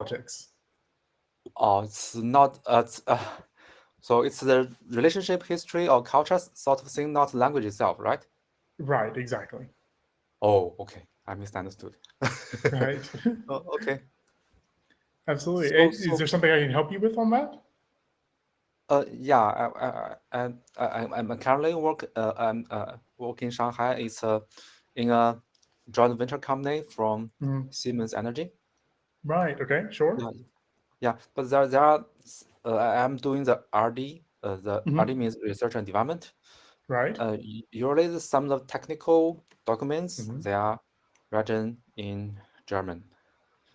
politics. Oh, it's not. So it's the relationship, history, or culture sort of thing, not language itself, right? Right, exactly. Oh, okay. I misunderstood. Right. Oh, okay. Absolutely. So, Is so, there something I can help you with on that? yeah, I'm currently I'm work in Shanghai. It's in a joint venture company from Mhm. Siemens Energy. Right. Okay. Sure. Yeah, yeah. But there are I'm doing the RD. The RD Hmm. means research and development. Right. Usually some of the technical documents Hmm. they are written in German.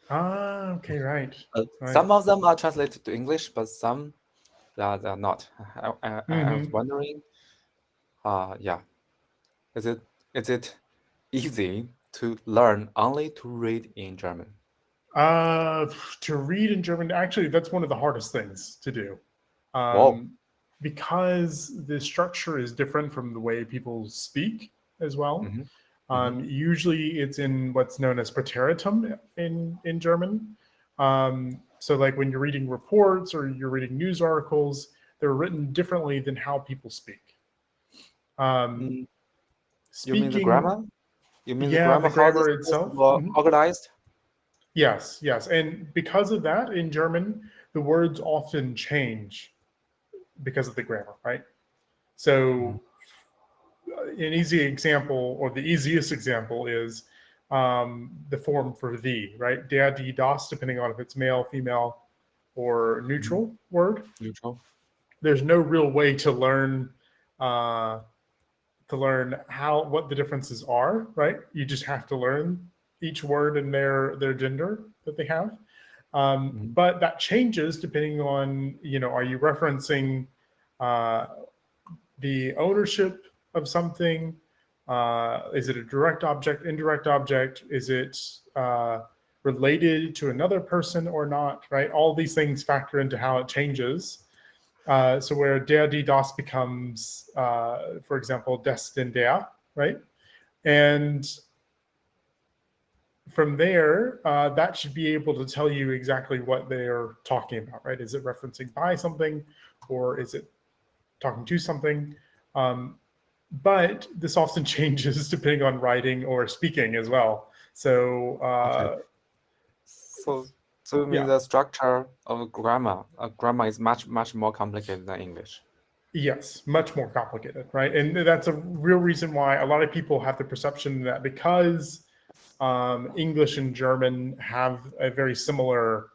Ah. Okay. Right. Right. Some of them are translated to English, but some they are not. I was Hmm. wondering, yeah, is it easy to learn only to read in German? Uh, to read in German, actually, that's one of the hardest things to do, Whoa. um, because the structure is different from the way people speak as well. Mm-hmm. Mm-hmm. Usually, it's in what's known as preteritum in German. So, like when you're reading reports or you're reading news articles, they're written differently than how people speak. Um, Mm, you mean the speaking, grammar? You mean the yeah, grammar, the how the grammar sentence itself. were Mhm. organized? Yes, yes. And because of that, in German, the words often change because of the grammar, right? Mm-hmm. So, an easy example, or the easiest example, is the form for the, right? Der, die, das, depending on if it's male, female, or Mm-hmm. neutral word. Neutral. There's no real way uh, to learn how what the differences are, right? You just have to learn each word and their gender that they have. Mm-hmm. But that changes depending on, are you referencing uh, the ownership of something? Is it a direct object, indirect object? Is it related to another person or not? Right? All these things factor into how it changes. So where der, die, das becomes, for example, des, den, der, right? And from there, that should be able to tell you exactly what they're talking about, right? Is it referencing by something, or is it talking to something? Um, but this often changes depending on writing or speaking as well. So Okay. So, so you mean yeah, the structure of grammar? Grammar is much more complicated than English. yes, much more complicated, right? And that's a real reason why a lot of people have the perception that because English and German have a very similar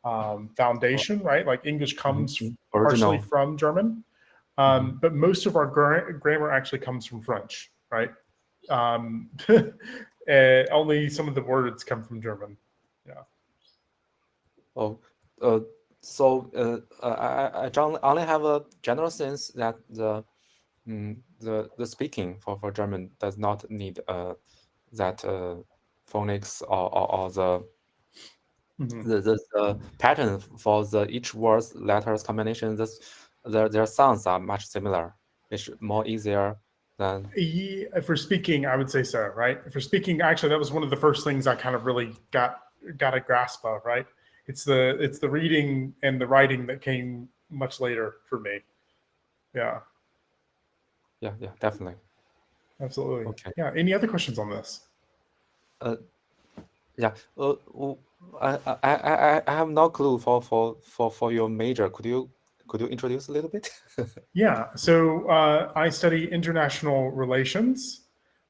Oh, foundation, right? Like English mhm, comes mhm. partially Original. from German, Hmm. but most of our grammar actually comes from French, right? Um, only some of the words come from German. Yeah. Oh, uh, so I only have a general sense that the speaking for German does not need that phonics or Mhm. the pattern for the each word's letters combination. Their sounds are much similar, which more easier than. Yeah, for speaking, I would say so, right? For speaking, actually, that was one of the first things I kind of really got a grasp of, right? It's the reading and the writing that came much later for me. Yeah, Yeah, yeah, definitely. absolutely. Okay. Yeah. Any other questions on this? Uh, yeah. I have no clue for your major. Could you introduce a little bit? Yeah. So I study international relations,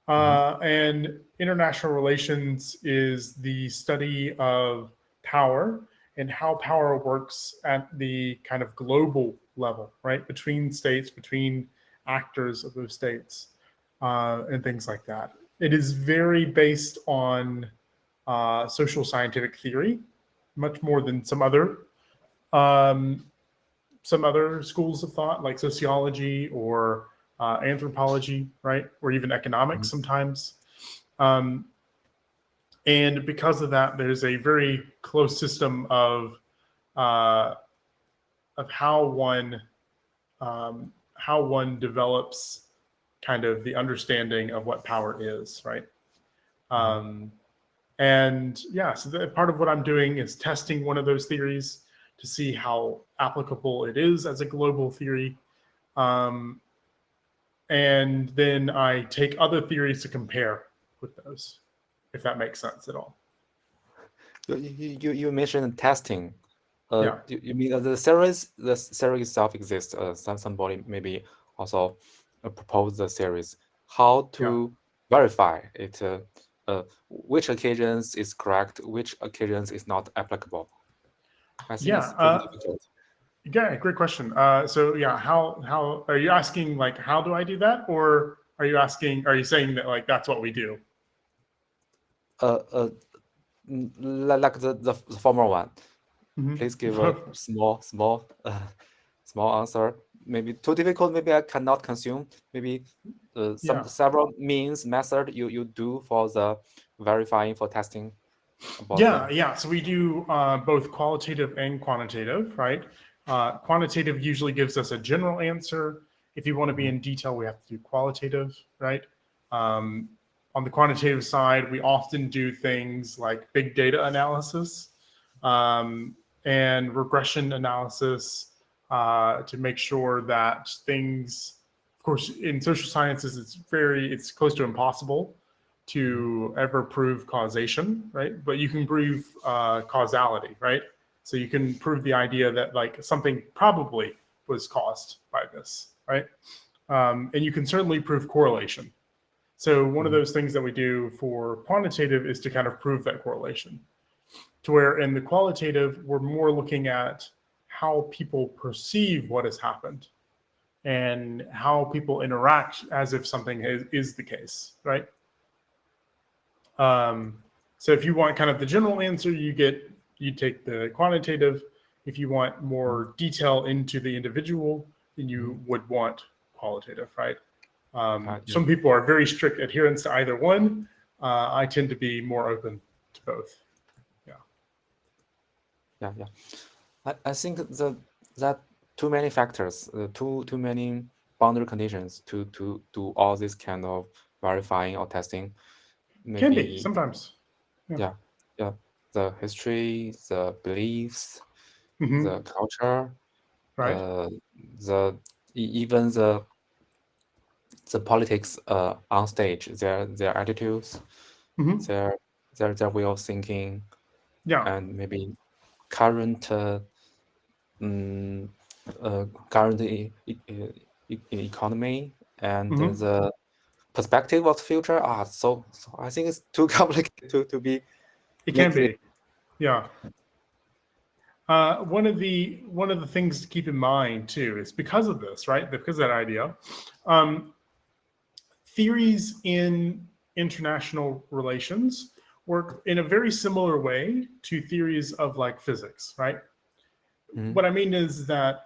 Hmm. and international relations is the study of power and how power works at the kind of global level, right? Between states, between actors of those states, and things like that. It is very based on social scientific theory, much more than um, some other schools of thought, like sociology or anthropology, right, or even economics sometimes. Um, and because of that, there's a very close system uh, of how one develops kind of the understanding of what power is, right? Hmm. Um, And yeah, so part of what I'm doing is testing one of those theories to see how applicable it is as a global theory. And then I take other theories to compare with those, if that makes sense at all. You mentioned testing. Yeah. You mean the series itself exists. Somebody maybe also propose the series. How Yeah. to verify it? Which occasions is correct? Which occasions is not applicable? I think Yeah. it's pretty difficult. Yeah, great question. So yeah, how are you asking, like, how do I do that? Or are you saying that like that's what we do? Uh, uh, like the former one. Please give a Mm-hmm. small answer. Maybe too difficult. Maybe I cannot consume. Maybe some Yeah. several means method you do for the verifying for testing about the. Yeah. So we do both qualitative and quantitative, right? Quantitative usually gives us a general answer. If you want to be Mhm, in detail, we have to do qualitative, right? Um, on the quantitative side, we often do things like big data analysis um, and regression analysis to make sure that things, of course, in social sciences, it's close to impossible mhm, to ever prove causation, right? But you can prove causality, right? So you can prove the idea that like something probably was caused by this, right? And you can certainly prove correlation. So one of mhm, those things that we do for quantitative is to kind of prove that correlation. To where in the qualitative, we're more looking at how people perceive what has happened and how people interact as if something is the case, right? So if you want kind of the general answer, you take the quantitative. If you want mhm, more detail into the individual, then mhm. you would want qualitative, right? Yeah, Some people are very strict adherents to either one. I tend to be more open to both. Yeah. yeah. I think that too many factors, too many boundary conditions to do all this kind of verifying or testing. Can be Maybe sometimes. Yeah. yeah, yeah. The history, the beliefs, the Hmm. culture, Right. uh, even the politics on stage, their attitudes, Hmm. their their way of thinking, Yeah. and maybe current mm, current economy and Hmm. the perspective of the future. So I think it's too complicated to be It make can the be. Yeah. One of the things to keep in mind too is because of this, right? Because of that idea, um, theories in international relations work in a very similar way to theories of like physics, right? Mhm, What I mean is that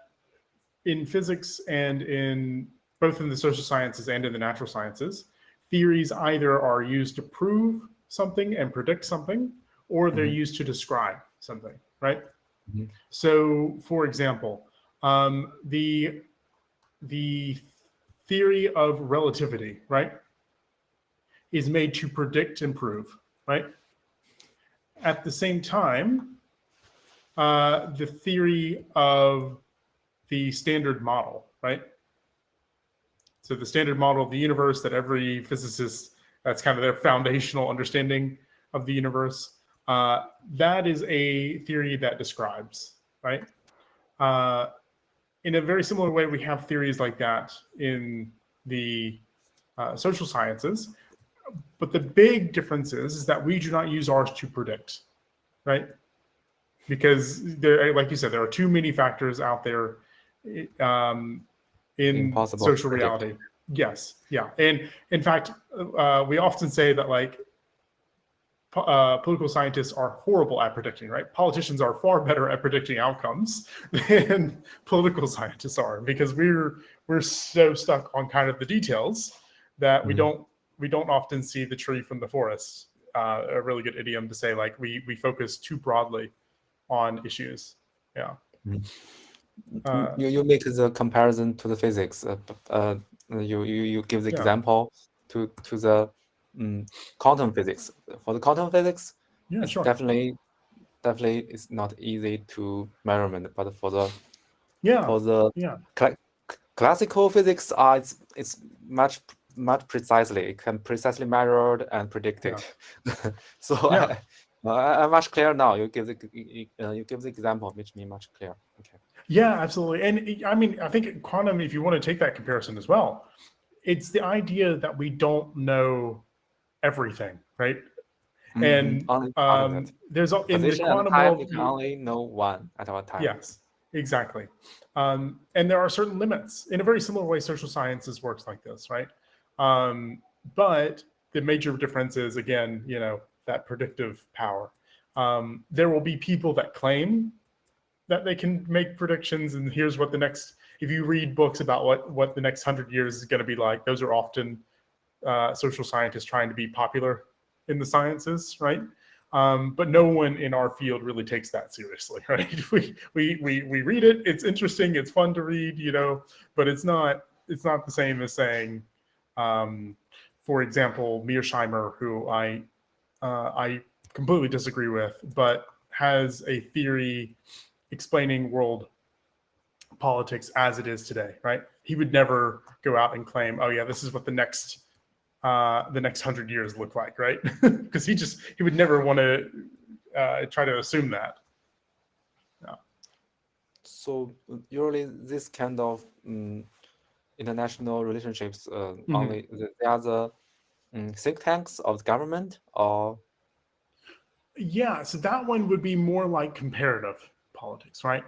in physics and in both in the social sciences and in the natural sciences, theories either are used to prove something and predict something, or they're mhm, used to describe something, right? mhm, So, for example, the theory of relativity, right, is made to predict and prove, right? At the same time, the theory of the standard model, right? So the standard model of the universe that every physicist, that's kind of their foundational understanding of the universe. That is a theory that describes, right? Uh, in a very similar way, we have theories like that in the social sciences. But the big difference is that we do not use ours to predict, right? Because there, like you said, there are too many factors out there um, in impossible to social predict. reality. Yes, yeah, and in fact, we often say that like political scientists are horrible at predicting. Right? Politicians are far better at predicting outcomes than political scientists are because we're so stuck on kind of the details that we Mhm, don't we don't often see the tree from the forest. A really good idiom to say like we focus too broadly on issues. Yeah. mhm. Uh, You make the comparison to the physics. You give the yeah. example to the quantum physics. For the quantum physics, Yeah, It's sure. definitely it's not easy to measurement, but for the Yeah, yeah, cla- classical physics, it's much precisely. It can precisely measured and yeah, predicted. So yeah. I'm much clear now. You give the example, which me much clear. Okay. Yeah, absolutely. And I mean, I think quantum, if you want to take that comparison as well, it's the idea that we don't know everything, right? And Only part of it. in the Position and quantum time, you world, can only know one at a time. yes, exactly. And there are certain limits. In a very similar way, social sciences works like this, right? But the major difference is, again, that predictive power. There will be people that claim that they can make predictions, and here's what if you read books about what the next 100 years is going to be like, those are often social scientists trying to be popular in the sciences, right? But no one in our field really takes that seriously, right? We read it, it's interesting, it's fun to read, but it's not the same as saying, for example, Mearsheimer, who I completely disagree with, but has a theory explaining world politics as it is today, right? He would never go out and claim, oh yeah, this is what the next 100 years look like, right? Because he would never want to try to assume that. Yeah. So usually this kind of international relationships only they are the think tanks of the government, or Yeah, so that one would be more like comparative politics, right?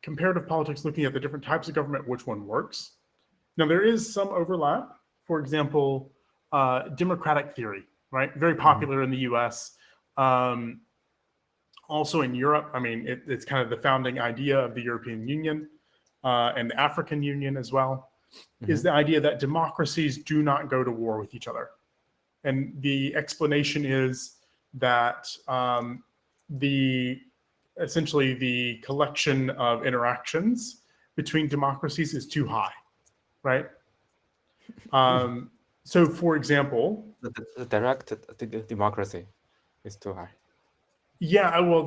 Comparative politics, looking at the different types of government, which one works. Now, there is some overlap. For example, democratic theory, right? Very popular in the US. Also in Europe, I mean, it's kind of the founding idea of the European Union and the African Union as well, is the idea that democracies do not go to war with each other. And the explanation is that essentially the collection of interactions between democracies is too high, right? So, for example, the direct democracy is too high. yeah, well,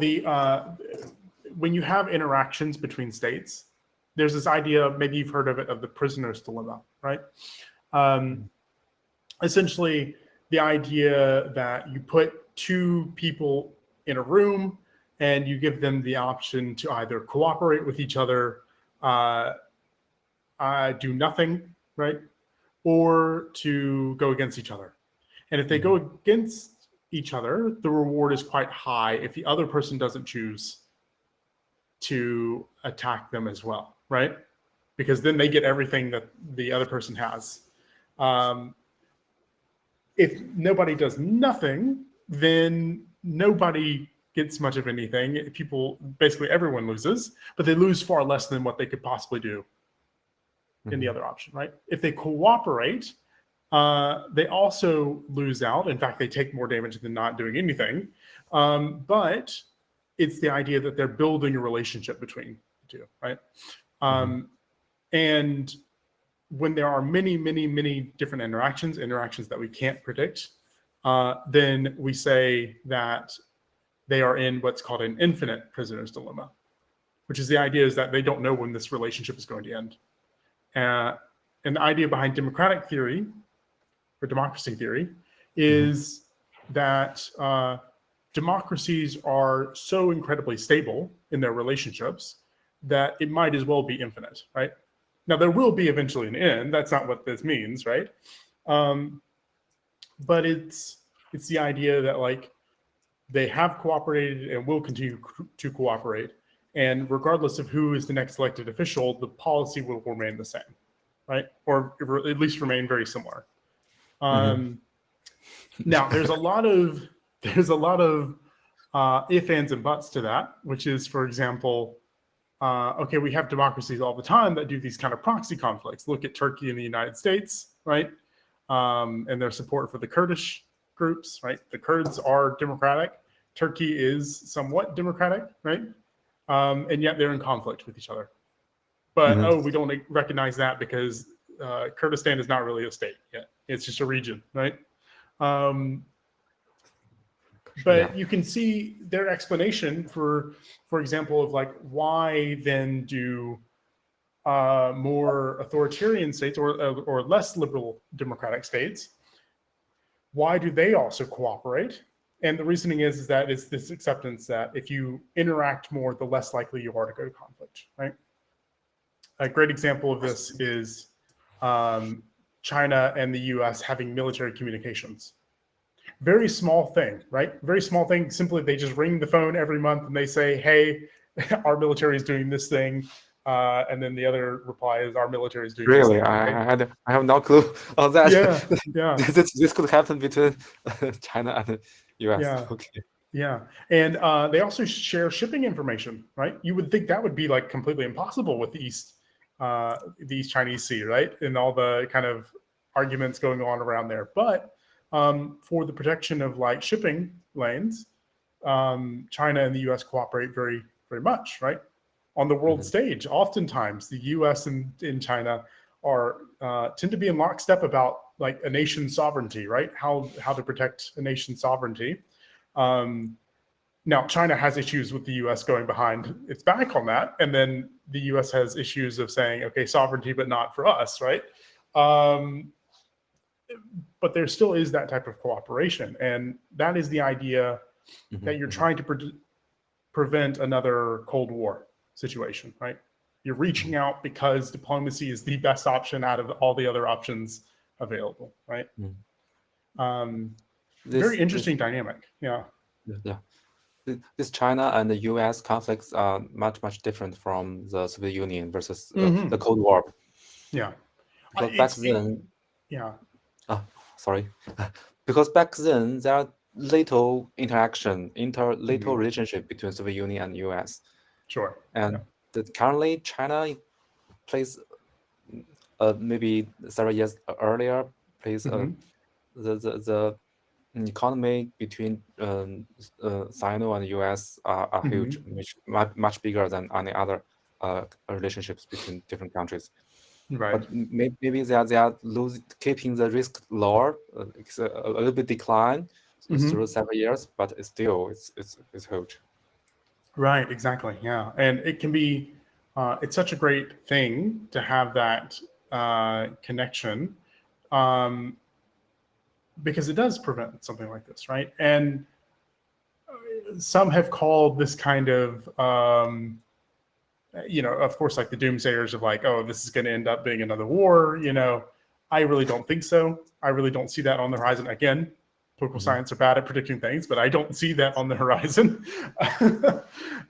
when you have interactions between states, there's this idea, maybe you've heard of it, of the prisoner's dilemma, right? Essentially, the idea that you put two people in a room and you give them the option to either cooperate with each other, do nothing, right? Or to go against each other. And if they go against each other, the reward is quite high if the other person doesn't choose to attack them as well, right? Because then they get everything that the other person has. If nobody does nothing, then nobody gets much of anything. Basically everyone loses, but they lose far less than what they could possibly do in the other option, right? If they cooperate, they also lose out. In fact, they take more damage than not doing anything. But it's the idea that they're building a relationship between the two, right? And when there are many, many, many different interactions that we can't predict, then we say that they are in what's called an infinite prisoner's dilemma, which is the idea is that they don't know when this relationship is going to end. And the idea behind democratic theory, or democracy theory, is that democracies are so incredibly stable in their relationships that it might as well be infinite, right? Now, there will be eventually an end. That's not what this means, right? But it's the idea that like they have cooperated and will continue to cooperate, and regardless of who is the next elected official, the policy will remain the same, right? Or at least remain very similar. Now, there's a lot of if, ands, and buts to that, which is, for example, okay, we have democracies all the time that do these kind of proxy conflicts. Look at Turkey and the United States, right? And their support for the Kurdish groups, right? The Kurds are democratic. Turkey is somewhat democratic, right? And yet they're in conflict with each other. But, we don't recognize that because Kurdistan is not really a state yet. It's just a region, right? But you can see their explanation for example, of like why then do more authoritarian states or less liberal democratic states, why do they also cooperate? And the reasoning is that it's this acceptance that if you interact more, the less likely you are to go to conflict, right? A great example of this is China and the US having military communications. Very small thing, right? Very small thing. Simply, they just ring the phone every month and they say, hey, our military is doing this thing. And then the other reply is, our military is doing this Really, thing. Right? I have no clue on that. Yeah, yeah. This could happen between China and US. Yeah. Okay. Yeah. And they also share shipping information, right? You would think that would be like completely impossible with the East Chinese Sea, right? And all the kind of arguments going on around there. But for the protection of like shipping lanes, China and the US cooperate very, very much, right? On the world stage, oftentimes the US and in China are tend to be in lockstep about like a nation's sovereignty, right? How to protect a nation's sovereignty. Now, China has issues with the US going behind its back on that. And then the US has issues of saying, okay, sovereignty, but not for us, right? But there still is that type of cooperation. And that is the idea that you're trying to prevent another Cold War situation, right? You're reaching out because diplomacy is the best option out of all the other options available, right? Very interesting dynamic. Yeah. This China and the US conflicts are much different from the Soviet Union versus the Cold War. Yeah. Because back then, yeah. Sorry. Because back then there are little interaction, little relationship between Soviet Union and US. Sure. And currently China plays maybe several years earlier plays the economy between Sino and US are huge, much bigger than any other relationships between different countries. Right. But maybe they are keeping the risk lower. It's a little bit decline through several years, but it's still it's huge. Right. Exactly. Yeah, and it can be. It's such a great thing to have that connection. Because it does prevent something like this, right? And some have called this kind of, of course, like the doomsayers of like, oh, this is going to end up being another war. I really don't think so. I really don't see that on the horizon. Again, political science are bad at predicting things, but I don't see that on the horizon.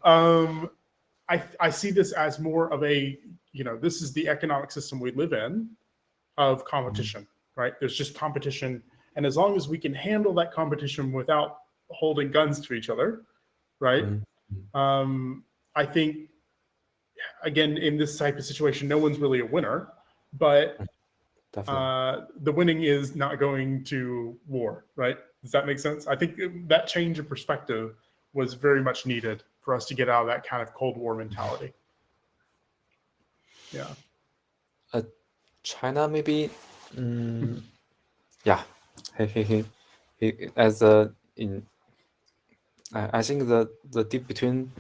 I see this as more of a, this is the economic system we live in of competition, right? There's just competition. And as long as we can handle that competition without holding guns to each other, right? I think, again, in this type of situation, no one's really a winner, but the winning is not going to war, right? Does that make sense? I think that change of perspective was very much needed for us to get out of that kind of Cold War mentality. Yeah. China maybe, yeah. As in, I think the deep between,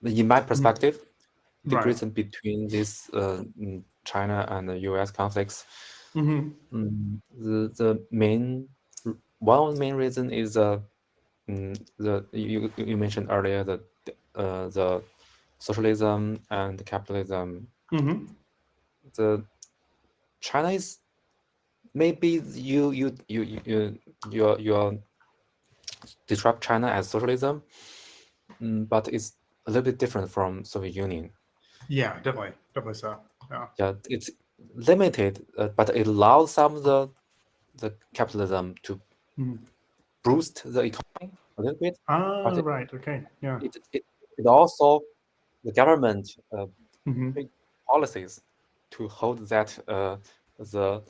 in my perspective, the reason between this China and the US conflicts, the one main reason is you mentioned earlier the socialism and capitalism. The China is maybe you describe China as socialism, but it's a little bit different from Soviet Union. Yeah, definitely so. Yeah, it's limited, but it allows some of the capitalism to boost the economy a little bit. Right. Okay. Yeah. It also the government big policies to hold that the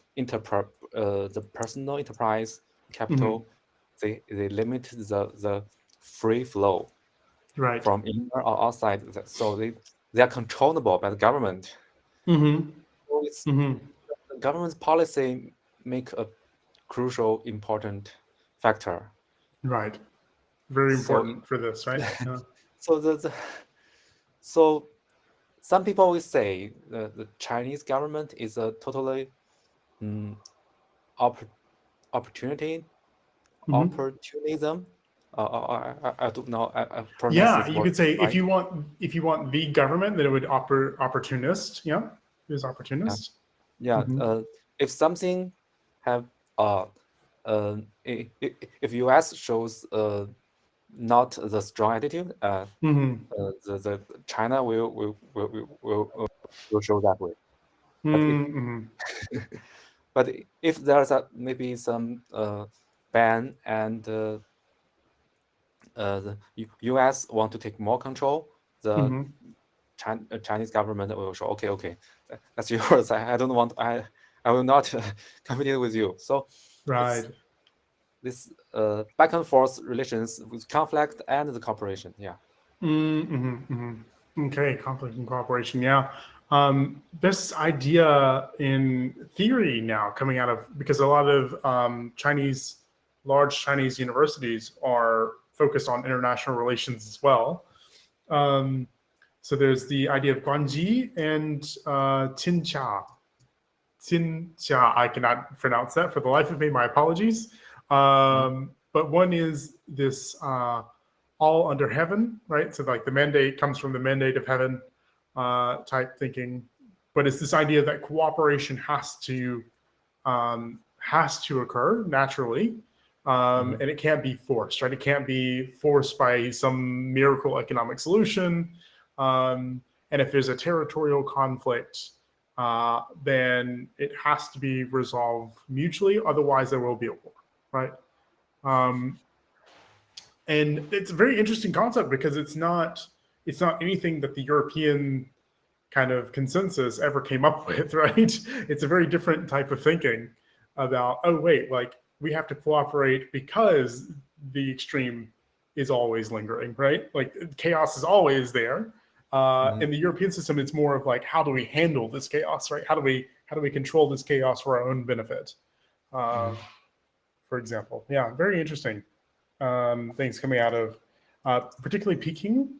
personal enterprise capital they limit the free flow from inner or outside, so they are controllable by the government. So it's the government's policy make a crucial important factor. Right. very So important for this, right? Yeah. so so some people will say the Chinese government is a totally mm, opp opportunity Mhm. opportunism. I don't know. I pronounce Yeah, this you word could say right. if you want the government, then it would opportunist. Yeah, it is Yeah, opportunist. yeah. Hmm. If something have uh, if US shows not the strong attitude, Hmm. the China will show that way. But if Hmm. but if there's a maybe some ban and the US want to take more control, the Hmm. Chinese government will show, okay, okay, that's yours. I don't want, I will not compete with you. So it's Right. this back and forth relations with conflict and the cooperation. Yeah. Mm-hmm, hmm. Okay, conflict and cooperation. Yeah. This idea in theory now coming out of because a lot of large Chinese universities are focused on international relations as well. Um, so there's the idea of Guanji and Qinxia. Xinxia, I cannot pronounce that for the life of me. My apologies. Mhm. But one is this all under heaven, right? So like the mandate comes from the mandate of heaven type thinking. But it's this idea that cooperation has to occur naturally, Mhm. and it can't be forced, right? It can't be forced by some miracle economic solution. And if there's a territorial conflict, then it has to be resolved mutually. Otherwise, there will be a war, right? Um, and it's a very interesting concept because it's not anything that the European kind of consensus ever came up with, right? It's a very different type of thinking about, oh, wait, like we have to cooperate because the extreme is always lingering, right? Like chaos is always there. In Mhm. the European system, it's more of like, how do we handle this chaos, right? How do we control this chaos for our own benefit? Uh, Mhm. for example, yeah, very interesting things coming out of particularly Peking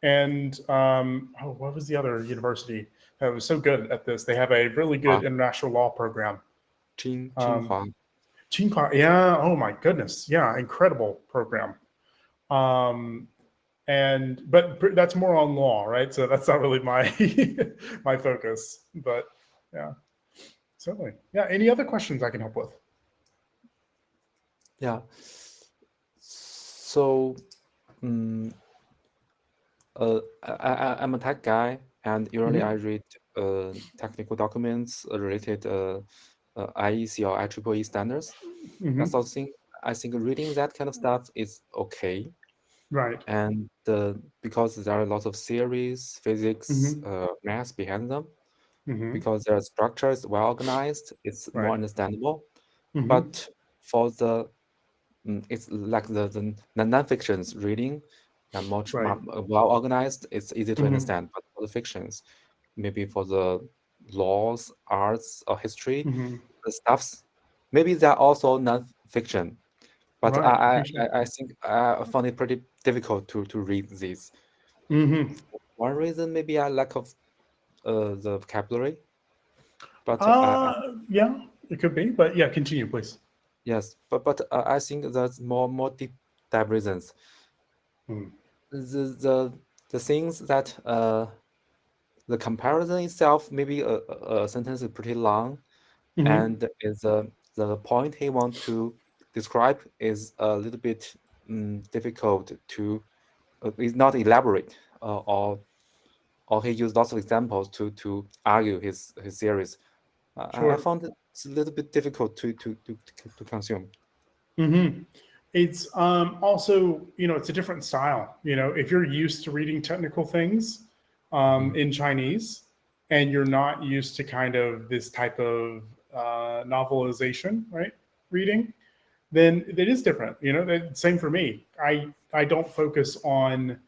and what was the other university that was so good at this? They have a really good Hua, international law program. Um, Tsinghua. Tsinghua, yeah. Oh my goodness, yeah, incredible program. Um, and but that's more on law, right? So that's not really my my focus. But yeah, certainly. Yeah. Any other questions I can help with? Yeah. So, mm, I'm a tech guy, and usually I Hmm. read technical documents related IEC or IEEE standards. That's Hmm. also thing. I think reading that kind of stuff is okay, Right. and because there are lots of theories, physics, Hmm. math behind them, Hmm. because their structure is well organized, it's more Right. understandable. Hmm. But for the it's like the non-fictions reading, Right. well organized. It's easy to Hmm. understand. But for the fictions, maybe for the laws, arts, or history, Hmm. the stuffs, maybe they're also non-fiction. But Right. Appreciate. I think I found it pretty difficult to read these. Hmm. One reason maybe I lack of the vocabulary, but Yeah, it could be, but yeah, continue, please. yes, but I think there's more deep dive reasons. Mm. The the the things that the comparison itself, maybe a sentence is pretty long, Hmm. and is the point he want to describe is a little bit difficult to is not elaborate, or he used lots of examples to argue his theories. I Sure. found it's a little bit difficult to consume. Hmm. It's also, it's a different style. If you're used to reading technical things Mhm. in Chinese and you're not used to kind of this type of novelization, right? Reading, then it is different. Same for me. I don't focus on.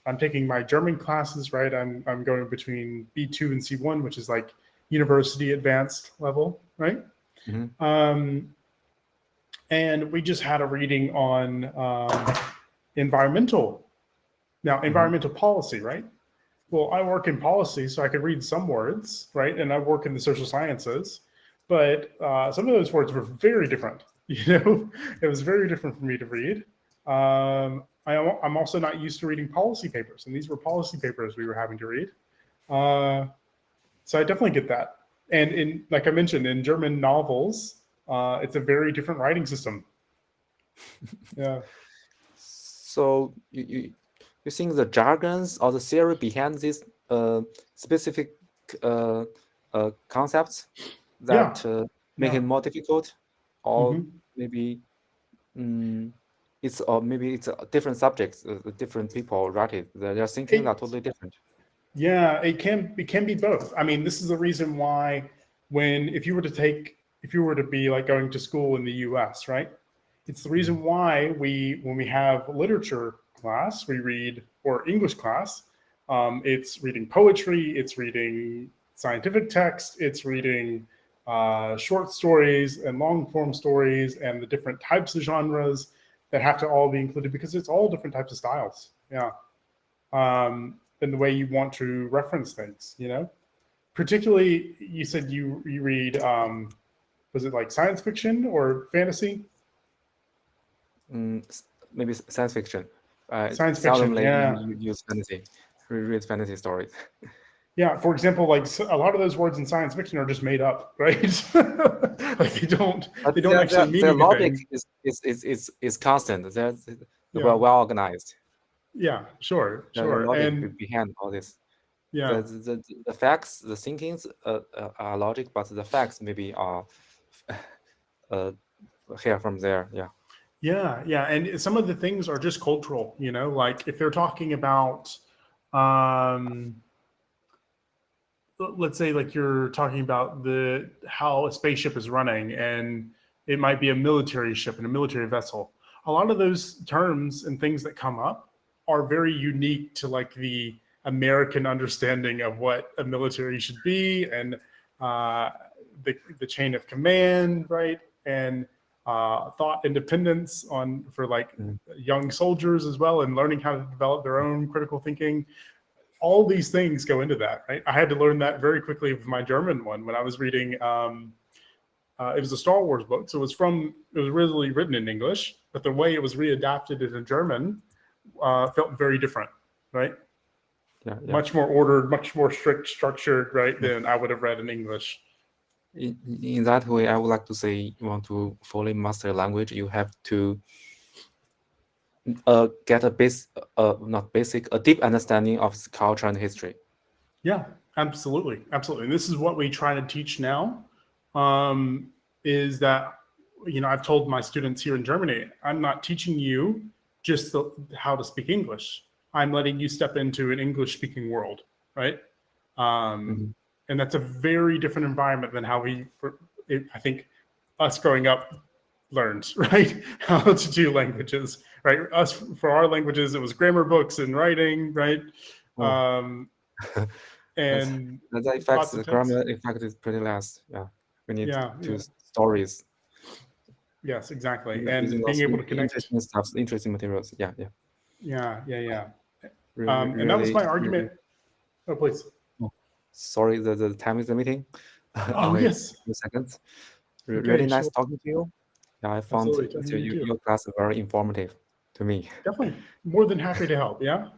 I'm taking my German classes, right? I'm going between B2 and C1, which is like university advanced level, right? Mhm. Um, and we just had a reading on environmental. Now, Mhm. environmental policy, right? Well, I work in policy, so I could read some words, right? And I work in the social sciences, but some of those words were very different. You know, it was very different for me to read. I'm also not used to reading policy papers, and these were policy papers we were having to read. Uh, so I definitely get that. And in, like I mentioned, in German novels, it's a very different writing system. Yeah. So you think the jargons or the theory behind these specific uh, concepts Yeah. that make Yeah. it more difficult, or Hmm. maybe mm, it's different subjects, different people write it. Their thinking are It, totally different. yeah, it can be both. I mean, this is the reason why when if you were to be like going to school in the US, right? It's the Mhm. reason why when we have literature class, we read, or English class, it's reading poetry, it's reading scientific text, it's reading short stories and long form stories and the different types of genres that have to all be included because it's all different types of styles. Yeah. And the way you want to reference things, you know? Particularly, you said you read, was it like science fiction or fantasy? Maybe science fiction. Science fiction, Seldomly yeah. you use fantasy, read fantasy stories. Yeah, for example, like a lot of those words in science fiction are just made up, right? Like But they don't actually mean their logic anything. is constant. They're Yeah, well organized. yeah, sure, The sure. logic And behind all this. yeah, The facts, the thinkings are logic, but the facts maybe are uh, here from there. Yeah. yeah, yeah. And some of the things are just cultural, you know, like if they're talking about um let's say like you're talking about the how a spaceship is running and it might be a military ship and a military vessel, a lot of those terms and things that come up are very unique to like the American understanding of what a military should be and uh, the chain of command, right? And thought independence on for like Mm. young soldiers as well, and learning how to develop their own critical thinking. All these things go into that, right? I had to learn that very quickly with my German one when I was reading. It was a Star Wars book, so it was originally written in English, but the way it was readapted into German felt very different, right? Yeah, yeah. Much more ordered, much more strict, structured, right? Than I would have read in English. In that way, I would like to say, you want to fully master language, you have to get a not basic, a deep understanding of its culture and history. Yeah, absolutely, absolutely. And this is what we try to teach now. Um, is that I've told my students here in Germany, I'm not teaching you just how to speak English. I'm letting you step into an English-speaking world, right? Um, Mhm. and that's a very different environment than how I think, us growing up learned, right? How to do languages, right? Us for our languages, it was grammar books and writing, right? Oh, Um, that's and the effects. lots of The text. grammar effect is pretty less. Yeah, we need Yeah, to yeah, stories yes, exactly. using And being those able to connect. interesting stuff, interesting materials. Yeah, yeah. Yeah, yeah, yeah. And that was Really, my argument. Oh, please. oh, sorry, the time is the meeting. Oh, Only a yes. few seconds. Really Okay, nice sure. talking to you. Yeah, I found Absolutely. To you too. your class very informative to me. Definitely more than happy to help. Yeah.